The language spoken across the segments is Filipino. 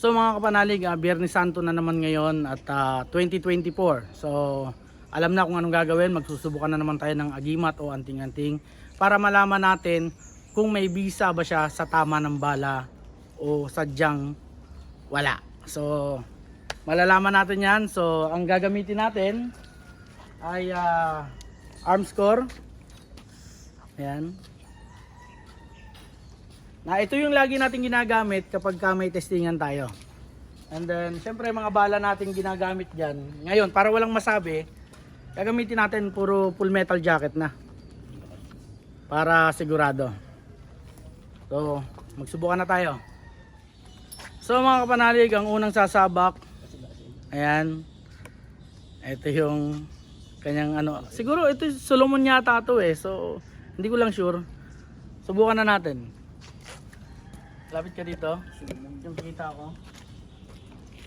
So mga kapanalig, Biyernes Santo na naman ngayon at 2024. So alam na kung anong gagawin, magsusubukan na naman tayo ng agimat o anting-anting para malaman natin kung may bisa ba siya sa tama ng bala o sadyang wala. So malalaman natin yan. So ang gagamitin natin ay Armscore. Ayan. Na ito yung lagi natin ginagamit kapag may testingan tayo. And then syempre mga bala natin ginagamit diyan. Ngayon para walang masabi, gagamitin natin puro full metal jacket na. Para sigurado. So, magsubukan na tayo. So mga kapanalig, ang unang sasabak. Ayan. Ito yung kanyang ano, siguro ito Solomon yata to eh. So, hindi ko lang sure. Subukan na natin. Lapit ka dito. Yung kita ko.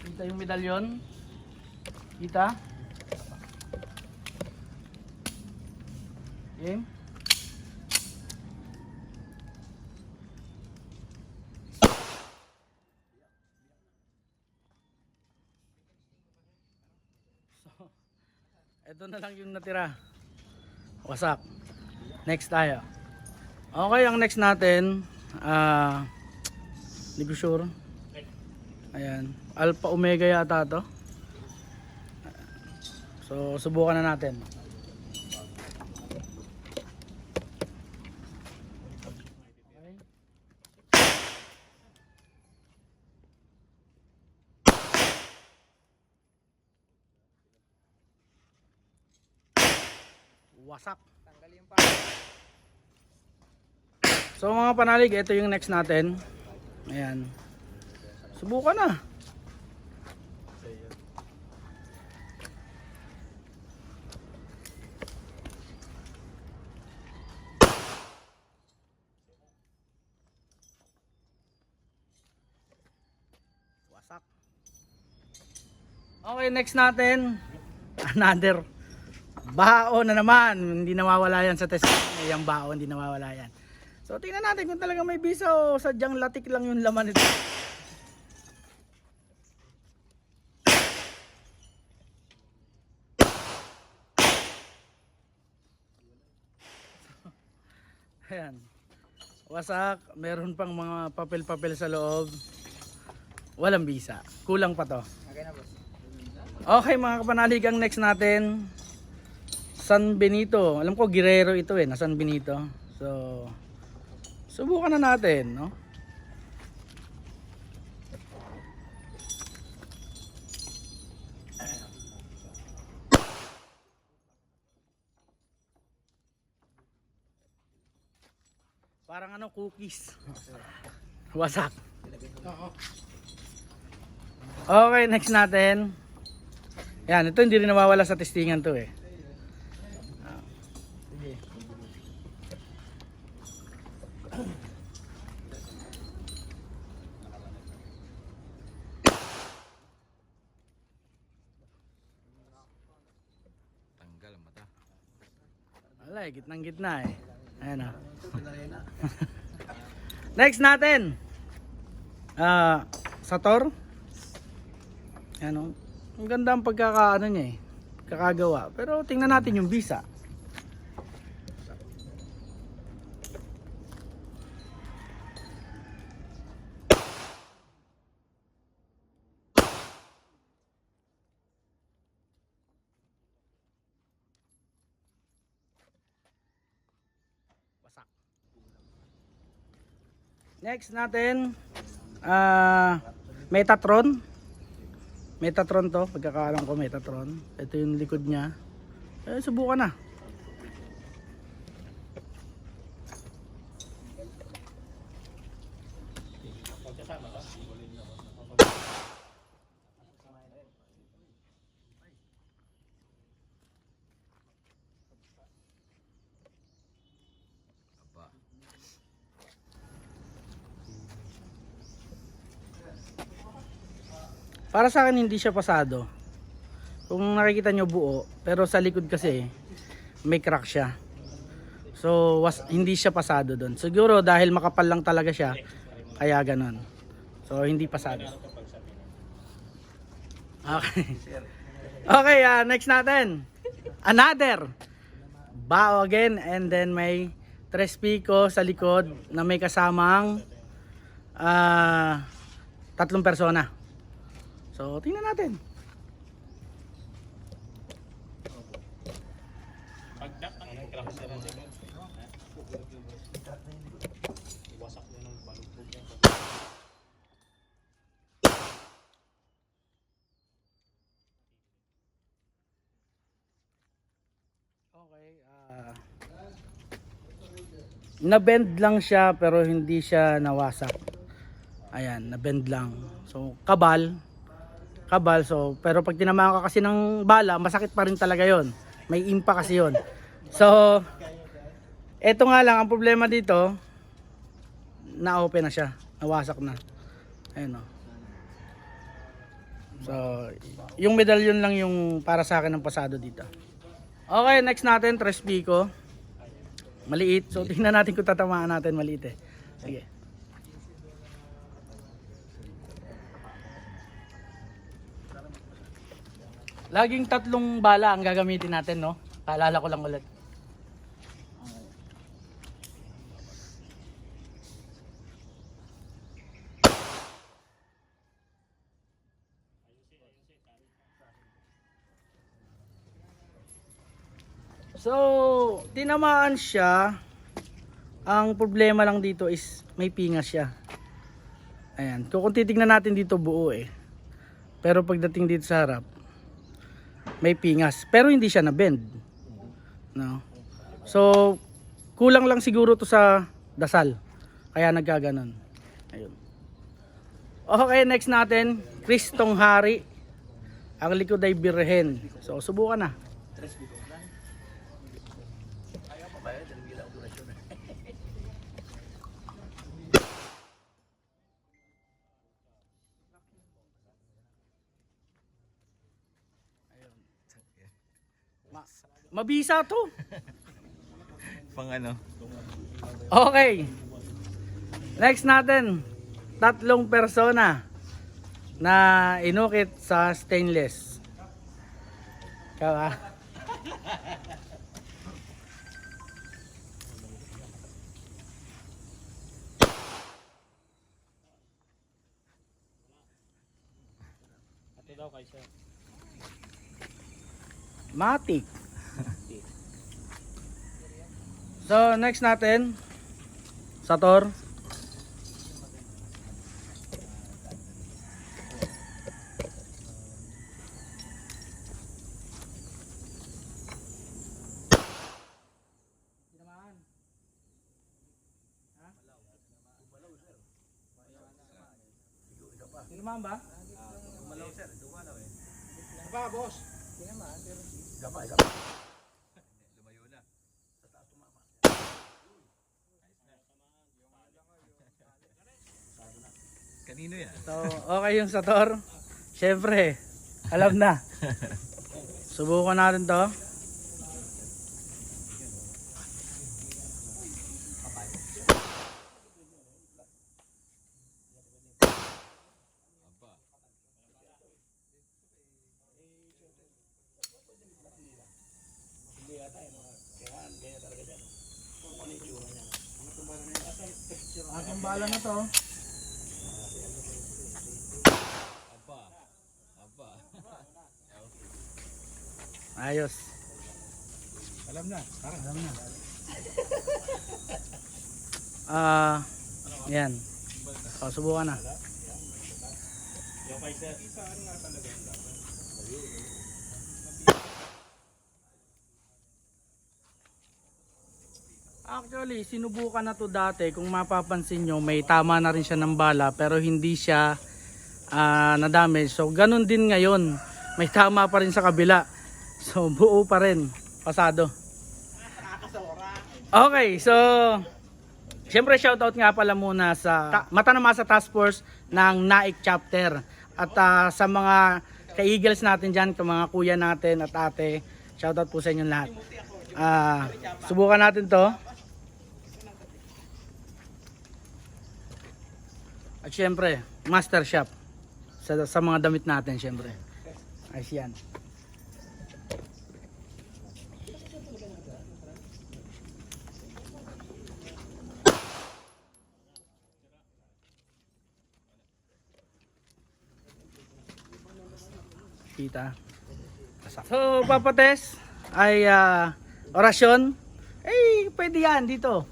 Kita yung medalyon. Kita. Okay. So, ito na lang yung natira. Wasak. Next tayo. Okay, ang next natin hindi ko sure. Ayan, Alpha Omega yata to. So subukan na natin. Okay. Wasak. So mga panalig, ito yung next natin. Ayan. Subukan na. Wasak. Okay, next natin. Another bao na naman. Hindi nawawala yan sa test. Yung bao, hindi nawawala yan. So tingnan natin kung talaga may bisa o sadyang latik lang yung laman nito. Ayan. Wasak, meron pang mga papel-papel sa loob. Walang bisa. Kulang pa to. Okay mga kapanalig, ang next natin San Benito. Alam ko Guerrero ito na San Benito. So subukan na natin, no? Parang ano, cookies. Wasak. Okay, next natin. Yan, ito hindi rin nawawala sa testingan to eh. Sige. Tanggal ang mata. Wala, gitnang gitna eh. Ayan o. Next natin. Sator. Ayan o. Ang ganda ang pagkakaano niya eh. Kakagawa. Pero tingnan natin yung bisa. Wasak. Next natin Metatron. Metatron to, pagkakaalam ko Metatron. Ito yung likod niya. Subukan na. Aba. Para sa akin hindi siya pasado. Kung nakikita nyo buo, pero sa likod kasi may crack siya. So hindi siya pasado doon. Siguro dahil makapal lang talaga siya, kaya ganon. So hindi pasado. Okay. Okay, next natin. Another. Bao again, and then may tres pico sa likod na may kasamang tatlong persona. So, tingnan natin. Okay, na-bend lang siya pero hindi siya nawasak. Ayan, na-bend lang. So, kabal. So, pero pag tinamaan ka kasi ng bala, masakit pa rin talaga yon. May impact kasi yon. So, eto nga lang, ang problema dito, na-open na siya. Nawasak na. Ayan o. So, yung medalyon lang yung para sa akin ng pasado dito. Okay, next natin, tres pico. Maliit. So, tingnan natin kung tatamaan natin. Maliit eh. Sige. Laging tatlong bala ang gagamitin natin, no? Paalala ko lang ulit. So, tinamaan siya. Ang problema lang dito is may pingas siya. Ayan. Kung titignan natin dito buo eh. Pero pagdating dito sa harap, may pingas. Pero hindi siya na-bend. No? So, kulang lang siguro to sa dasal. Kaya nagkaganon. Ayun. Okay, next natin. Kristong Hari. Ang likod ay Birhen. So, subukan na. Mabisa to. Pang ano? Okay. Next natin. Tatlong persona na inukit sa stainless. Ikaw ha? Ito daw kay sir. Matik. So, next natin, Sator. Tinamaan. Ha? Tinamaan ba? Dumalaw sir, dumalaw eh. Ano ba, boss? Tinamaan, pero gabay. Lumayo na. Kanino yan? So, okay yung Sator. Syempre, alam na. Subukan natin to. Aking bala na to. Ayos. Alam na, parang alam na. Yan. O, subukan na. Actually, sinubukan na to dati. Kung mapapansin nyo, may tama na rin siya ng bala pero hindi siya na-damage. So, ganun din ngayon. May tama pa rin sa kabila. So, buo pa rin. Pasado. Okay, so syempre shoutout nga pala muna sa Mata na Masa Task Force ng Naik Chapter. At sa mga ka-eagles natin dyan, sa mga kuya natin at ate, shoutout po sa inyong lahat. Subukan natin to. At syempre, master shop sa mga damit natin syempre. Ayos yan. Kita. So, papates ay orasyon. Eh, pwede yan dito.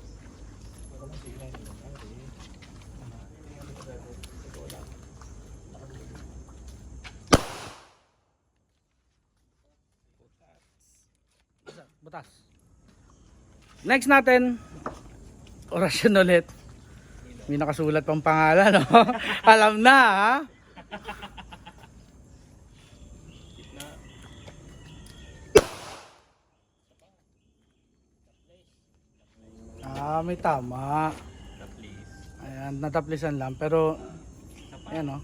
Butas. Next natin, orasyon ulit. May nakasulat pang pangalan, no? Alam na, ha? May tama. Ayan, nataplisan lang. Pero, ayan, no?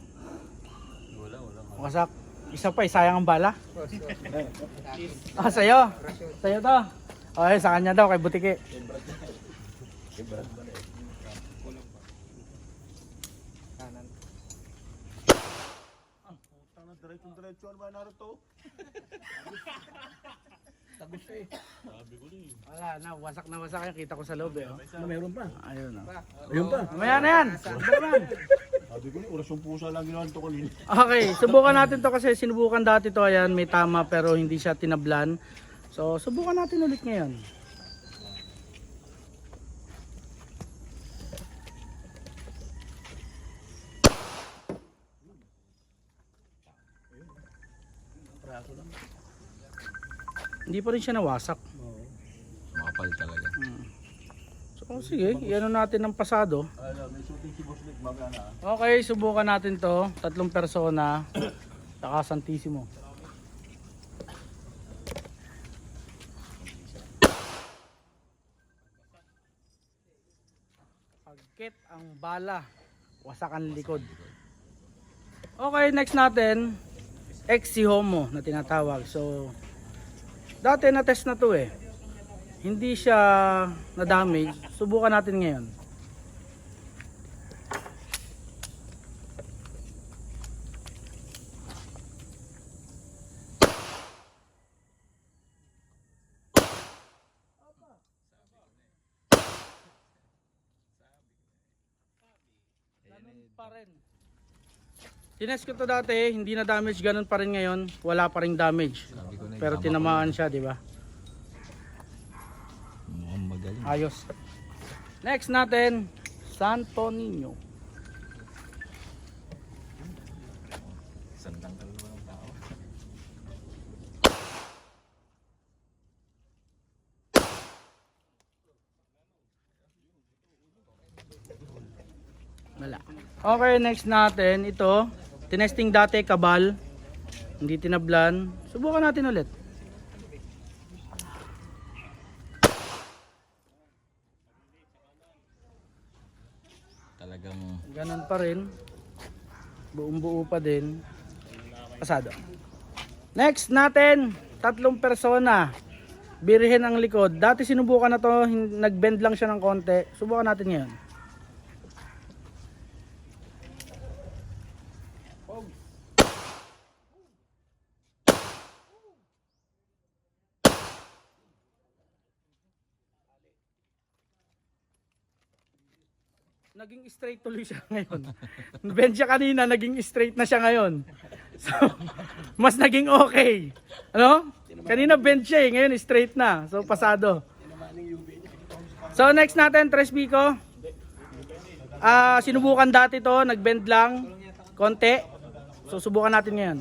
Wasak. Isa pa, sayang ang bala. Sa'yo. Sa'yo to. Okay, sa kanya daw, kay Butiki. Diretso ano ba Naruto? Tagus eh. Wala na, wasak na wasak yan. Kita ko sa loob, eh. Oh. Meron pa. Ayun, no? Ayun pa. Mamaya na yan. Sabi ko ni, orasyon pusa lang ginawa nito kanina. Okay, subukan natin to kasi sinubukan dati to. Ayan, may tama pero hindi siya tinablan. So, subukan natin ulit ngayon. Hindi pa rin siya nawasak. Makapal talaga. So, sige, iano natin ng pasado. May shooting si Boss Nick, mamaya na. Okay, subukan natin to. 3 persona. Saka Santissimo. Pagkit ang bala. Wasak ang likod. Okay, next natin. Exi Homo na tinatawag. So, dati na test na to eh. Hindi siya na-damage. Subukan natin ngayon. Ganun pa rin. Tinest ko to dati, hindi na damage, ganun pa rin ngayon. Wala pa ring damage. Sabi ko na, Pero tinamaan siya, di ba? mukhang magaling. Ayos. Next natin, Santo Niño. Sandang kaluluwa ng tao. Wala. Okay, next natin, ito. Tinesting dati, kabal. Hindi tinablan. Subukan natin ulit. Talagang Ganun pa rin. Buong buo pa din. Pasado. Next natin, 3 persona. Birhen ang likod. Dati sinubukan na to, nag-bend lang siya ng konti. Subukan natin ngayon. Naging straight tuloy siya ngayon. Bend siya kanina, naging straight na siya ngayon. So, mas naging okay. Ano? Kanina bend siya eh, ngayon straight na. So, pasado. So, next natin, Tres Pico. Sinubukan dati to, nag-bend lang, konti. So, subukan natin ngayon.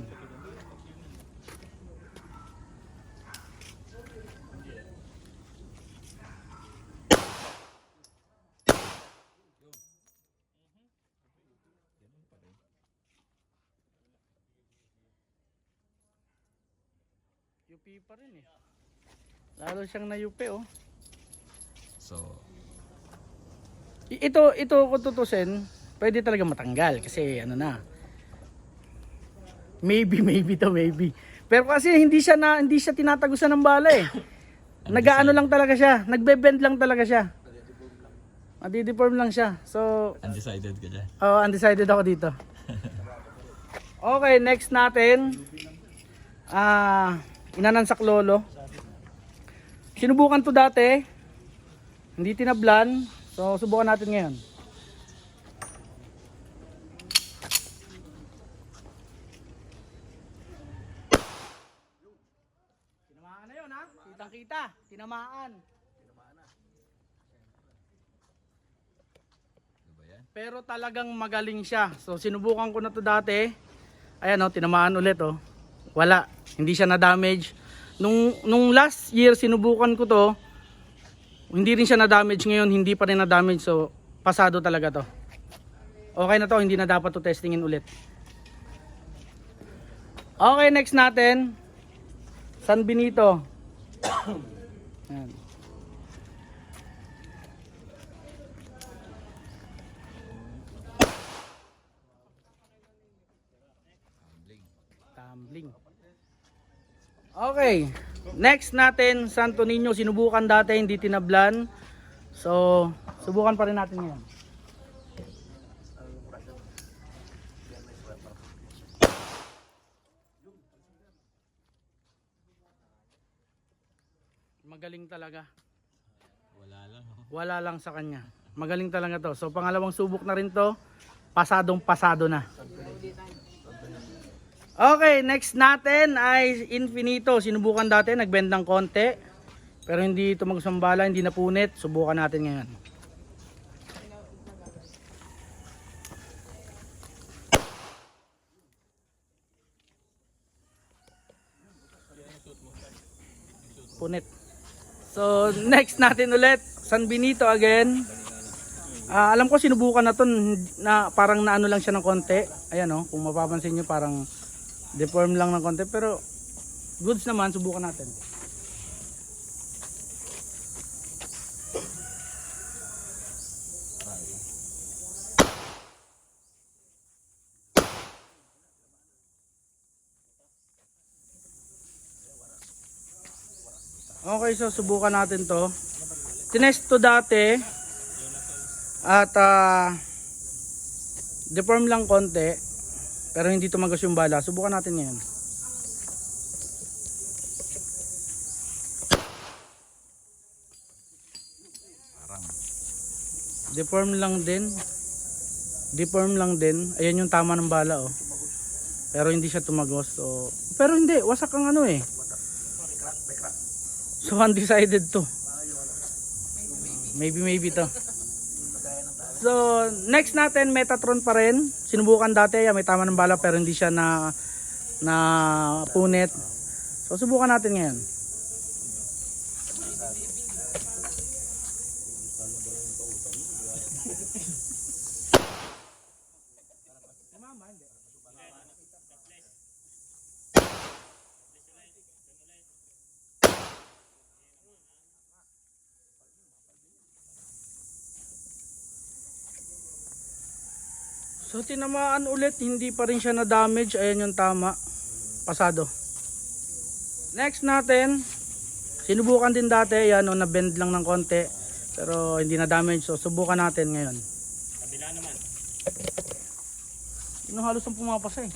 UP pa rin eh. Lalo siyang na-UP oh. so Ito kung tutusin, pwede talaga matanggal kasi ano na. Maybe maybe. Pero kasi hindi siya tinatagusan ng bala eh. Nag-aano lang talaga siya, nagbe-bend lang talaga siya. Madi-deform lang siya. So, undecided ka dyan. undecided ako dito. Okay, next natin. Inanansak lolo. Sinubukan to dati, hindi tinablan, so subukan natin ngayon. Tinamaan na yun ha, kitang kita, tinamaan. Ano ba yan? Pero talagang magaling siya, so sinubukan ko na to dati. Ayan o, tinamaan ulit o. Wala, hindi siya na-damage. Nung last year sinubukan ko to, hindi rin siya na-damage. Ngayon hindi pa rin na-damage, so pasado talaga to. Okay na to, hindi na dapat to testingin ulit. Okay, next natin, San Benito. Ayan. Tumbling. Okay, next natin, Santo Niño. Sinubukan dati, hindi tinablan. So, subukan pa rin natin ngayon. Magaling talaga. Wala lang. Oh. Wala lang sa kanya. Magaling talaga to. So, pangalawang subok na rin to. Pasadong pasado na. Okay, next natin ay Infinito. Sinubukan dati, nagbend ng konti. Pero hindi ito magsambala, hindi napunit. Subukan natin ngayon. Punit. So, next natin ulit, San Benito again. Alam ko sinubukan na to na parang naano lang siya ng konti. Ayan oh, kung mapapansin nyo parang deform lang ng konti, pero goods naman, subukan natin. Okay, so subukan natin to. Tinest to dati at deform lang konti, pero hindi tumagos yung bala. Subukan natin ngayon. Parang. Deform lang din. Deform lang din. Ayan yung tama ng bala oh. Pero hindi siya tumagos. So, pero hindi, wasak ang ano eh. So undecided to. Maybe to. So next natin Metatron pa rin. Sinubukan dati, may tama ng bala pero hindi siya na punit. So subukan natin ngayon. So tinamaan ulit, hindi pa rin siya na damage. Ayan yung tama, pasado. Next natin, sinubukan din dati, yan o, na bend lang ng konti pero hindi na damage. So subukan natin ngayon. Kabila naman. Yun halos ang pumapasa eh.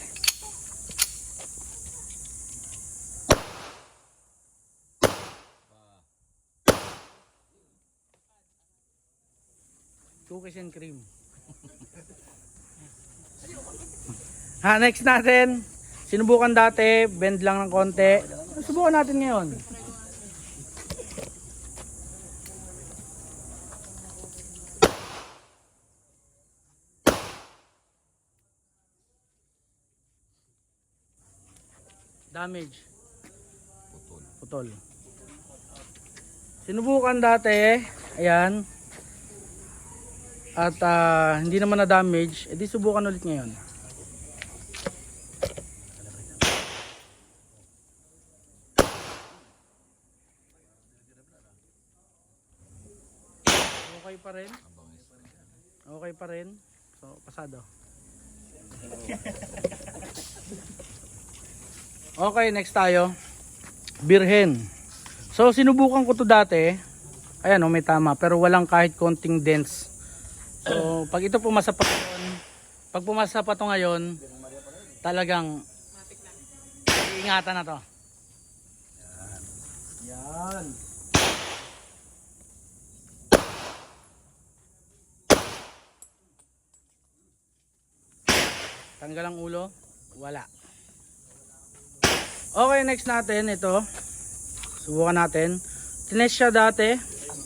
Cookies and cream. Next natin, sinubukan dati, bend lang ng konti. Subukan natin ngayon. Damage. Putol. Sinubukan dati, ayan. At hindi naman na damage, edi subukan ulit ngayon. Okay pa rin. Okay pa rin. So, pasado. Okay, next tayo. Birhen. So, sinubukan ko to dati. Ayan, may tama. Pero walang kahit konting dents. So, pag ito pumasa pa ngayon, talagang Ingatan na to. Yan. Tanggal ang ulo, wala. Okay, next natin ito. Subukan natin. Tinest siya dati,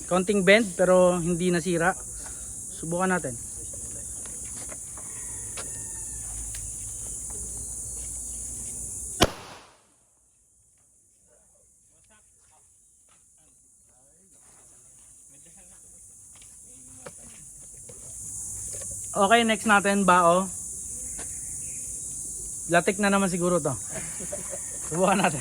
konting bend pero hindi nasira. Subukan natin. Okay, next natin bao. Latik na naman siguro to. Subukan natin.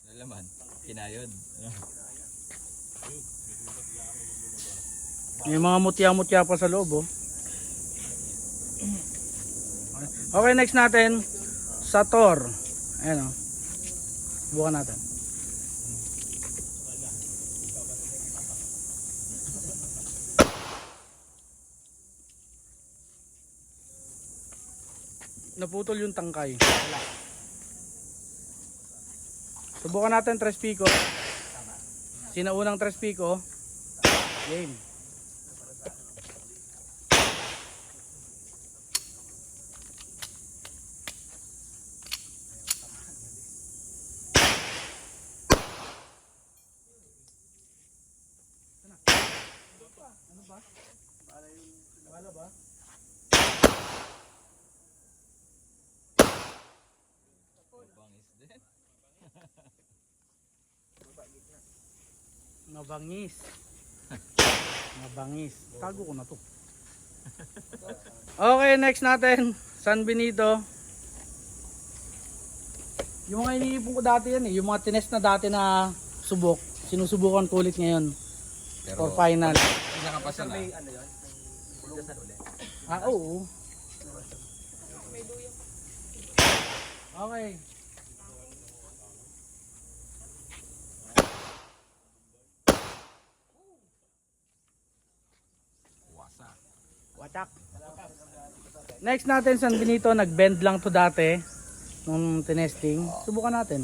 Nalaman. Kinayod. May mga mutya-mutya pa sa loob, oh. Okay, next natin Sator. Ayan, oh. Subukan natin. Naputol yung tangkay. Wala. Subukan natin 3 pico. Sinaunang 3 pico. Game. Ano ba? Wala ba? Mabangis din. Mabangis. Mabangis. Tago ko na to. Okay, next natin. San Benito. Yung mga iniipon ko dati yan eh. Yung mga tinest na dati na subok. Sinusubukan ko ulit ngayon. For final. Hindi nakapasa na. Ah, oo. Okay. Wasak. Watak. Next natin San Benito, nag-bend lang to dati nung tinesting. Subukan natin.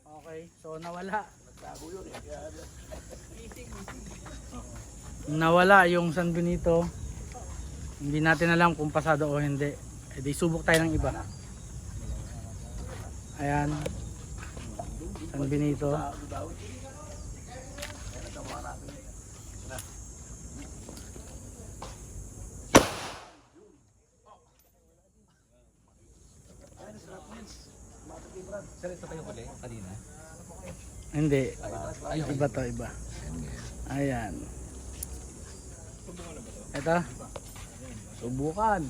Okay, so nawala. Nawala yung San Benito. Hindi natin alam kung pasado o hindi. E di subok tayo ng iba. Ayan. San Benito. Sir, ito kayo huli kanina? Hindi. Iba to, iba. Ayan. Ito. Subukan.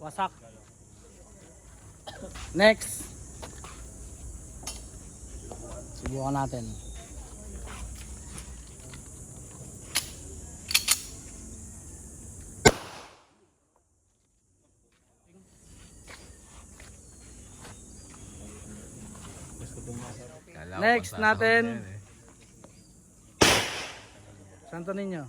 Wasak. Next. Subukan natin. Kala ko Next pasasahod natin. na yan eh. Santo Niño.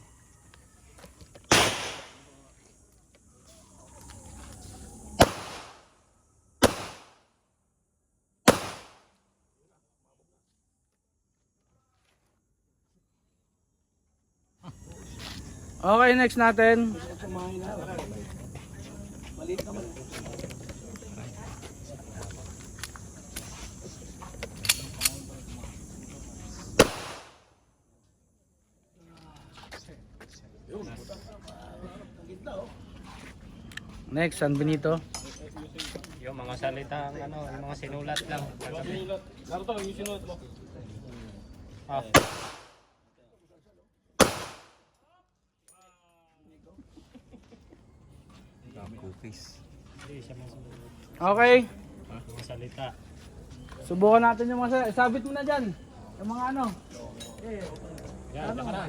Okay, next natin. Next, San Benito. Yung mga salitang ano, yung mga sinulat lang. Narito, yung sinulat mo. Ah, Cookies. hindi siya masulat. Okay, Mga salita. subukan natin yung mga sabit mo na dyan. Yung mga ano. Eh, Yan, ano? tsaka na.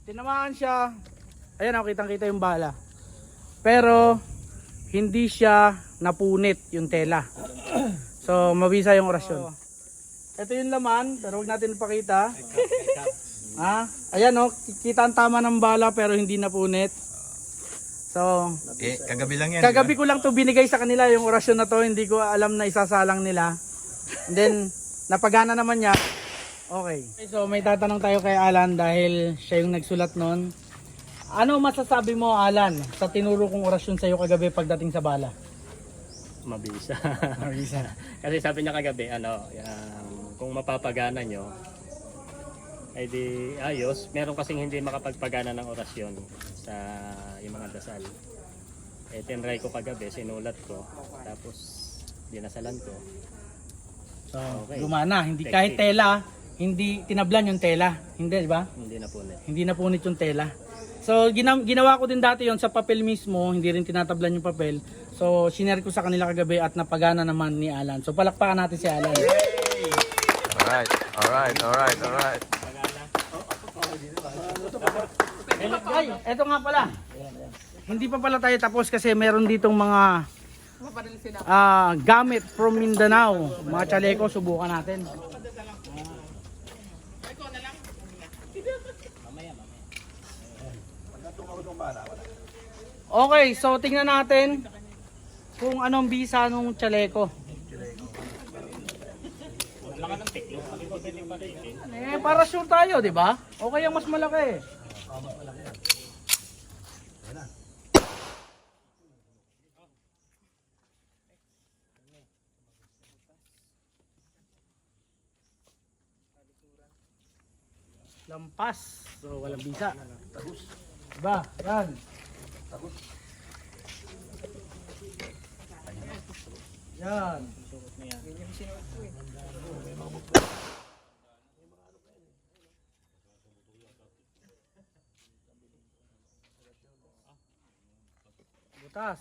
Tinamaan siya. Ayan, oh, kitang-kita yung bala. Pero hindi siya napunit yung tela. So, mabisa yung orasyon. Ito yung laman, pero huwag natin ipakita. Ha? Ayan, oh, kita ang tama ng bala pero hindi napunit. So, Kagabi lang yan. kagabi ko lang to binigay sa kanila yung orasyon na to, hindi ko alam na isasalang nila. And then, napagana naman niya. Okay. So, may tatanong tayo kay Alan dahil siya yung nagsulat nun. Ano masasabi mo, Alan, sa tinuro kong orasyon sa iyo kagabi pagdating sa bala? Mabisa. Mabisa. Kasi sabi niya kagabi, kung mapapagana nyo, ay di ayos. Meron kasing hindi makapagpagana ng orasyon sa yung mga dasal. Eh, tinry ko kagabi, sinulat ko, tapos dinasalan ko. So, Okay. gumana. Hindi, kahit tela, hindi tinablan yung tela. Hindi, di ba? Hindi na punit. Hindi napunit yung tela. So, ginawa ko din dati yon sa papel mismo. Hindi rin tinatablan yung papel. So, sinare ko sa kanila kagabi at napagana naman ni Alan. So, palakpakan natin si Alan. Alright. Ay, eto nga pala. Hindi pa pala tayo tapos kasi meron ditong mga gamit from Mindanao. Mga chaleco, subukan natin. Okay, so tingnan natin kung anong bisa nung chaleco. Para sure tayo, di ba? Okay ang mas malaki. Lampas. So, walang bisa. Diba? Yan. Yan. Butas.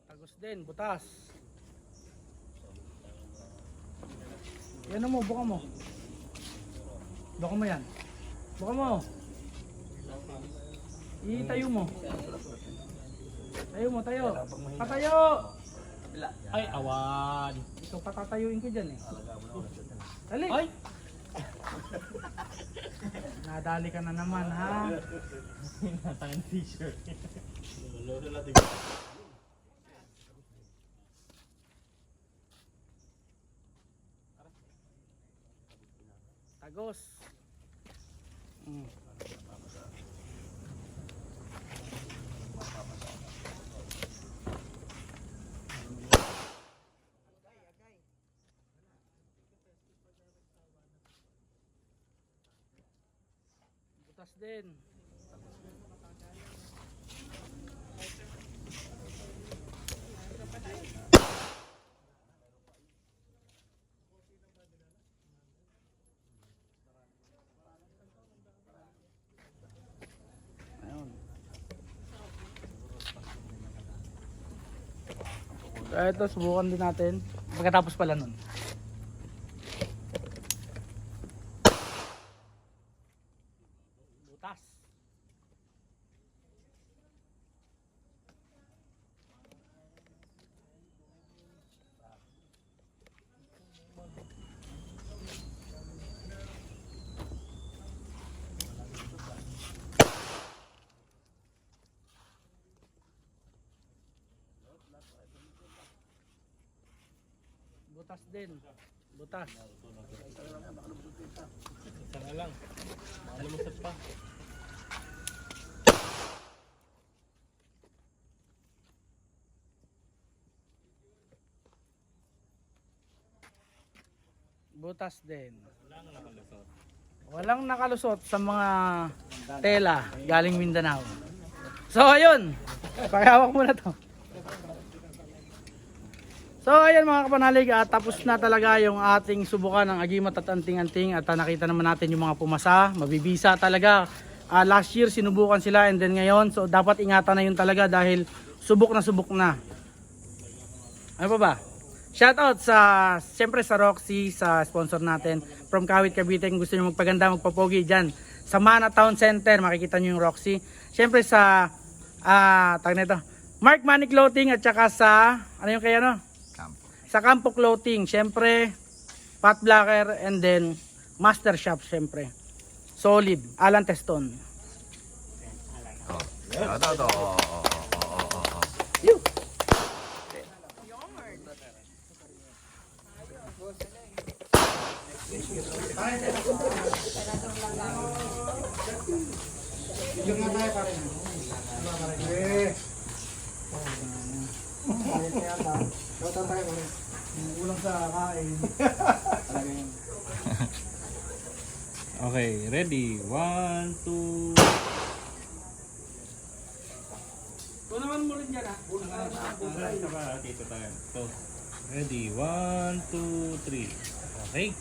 Tagos din, butas. Yan mo, buka mo. Buka mo yan. Buka mo. Itayo mo. Tayo mo, tayo. Patayo! Ay, awan. Ito patatayuin ko dyan eh. Dali! Ay! Nadali ka na naman ha. Nasaan t-shirt. Tagos. Butas din. Ito, subukan din natin. Pagkatapos pala nun. Butas. Butas din. Butas. Isa na lang. Malumusot pa. Butas din. Walang nakalusot. Walang nakalusot sa mga tela galing Mindanao. So ayun, pakihawak muna to. So ayan mga kapanalig, tapos na talaga yung ating subukan ng agimat at anting-anting at nakita naman natin yung mga pumasa, mabibisa talaga. Last year sinubukan sila and then ngayon, so dapat ingatan na yun talaga dahil subok na subok na. Ano pa ba? Shoutout sa, siyempre sa Roxy, sa sponsor natin from Kawit, Cavite. Kung gusto nyo magpaganda, magpapogi dyan sa Mana Town Center, makikita nyo yung Roxy. Siyempre sa, tag nito, Mark Money Clothing at saka sa, ano yung kaya no? Sa Campo Clothing, siyempre, Pat Blacker and then Master Shop, siyempre. Solid, Alan Teston. Ito. Yun. Yung nga tayo pare. Shoutout tayo pare. Ulang sa kain. Okay, ready? 1, 2... Kung naman mo rin dyan ha. Dito tayo. So, ready? 1, 2, 3. Okay.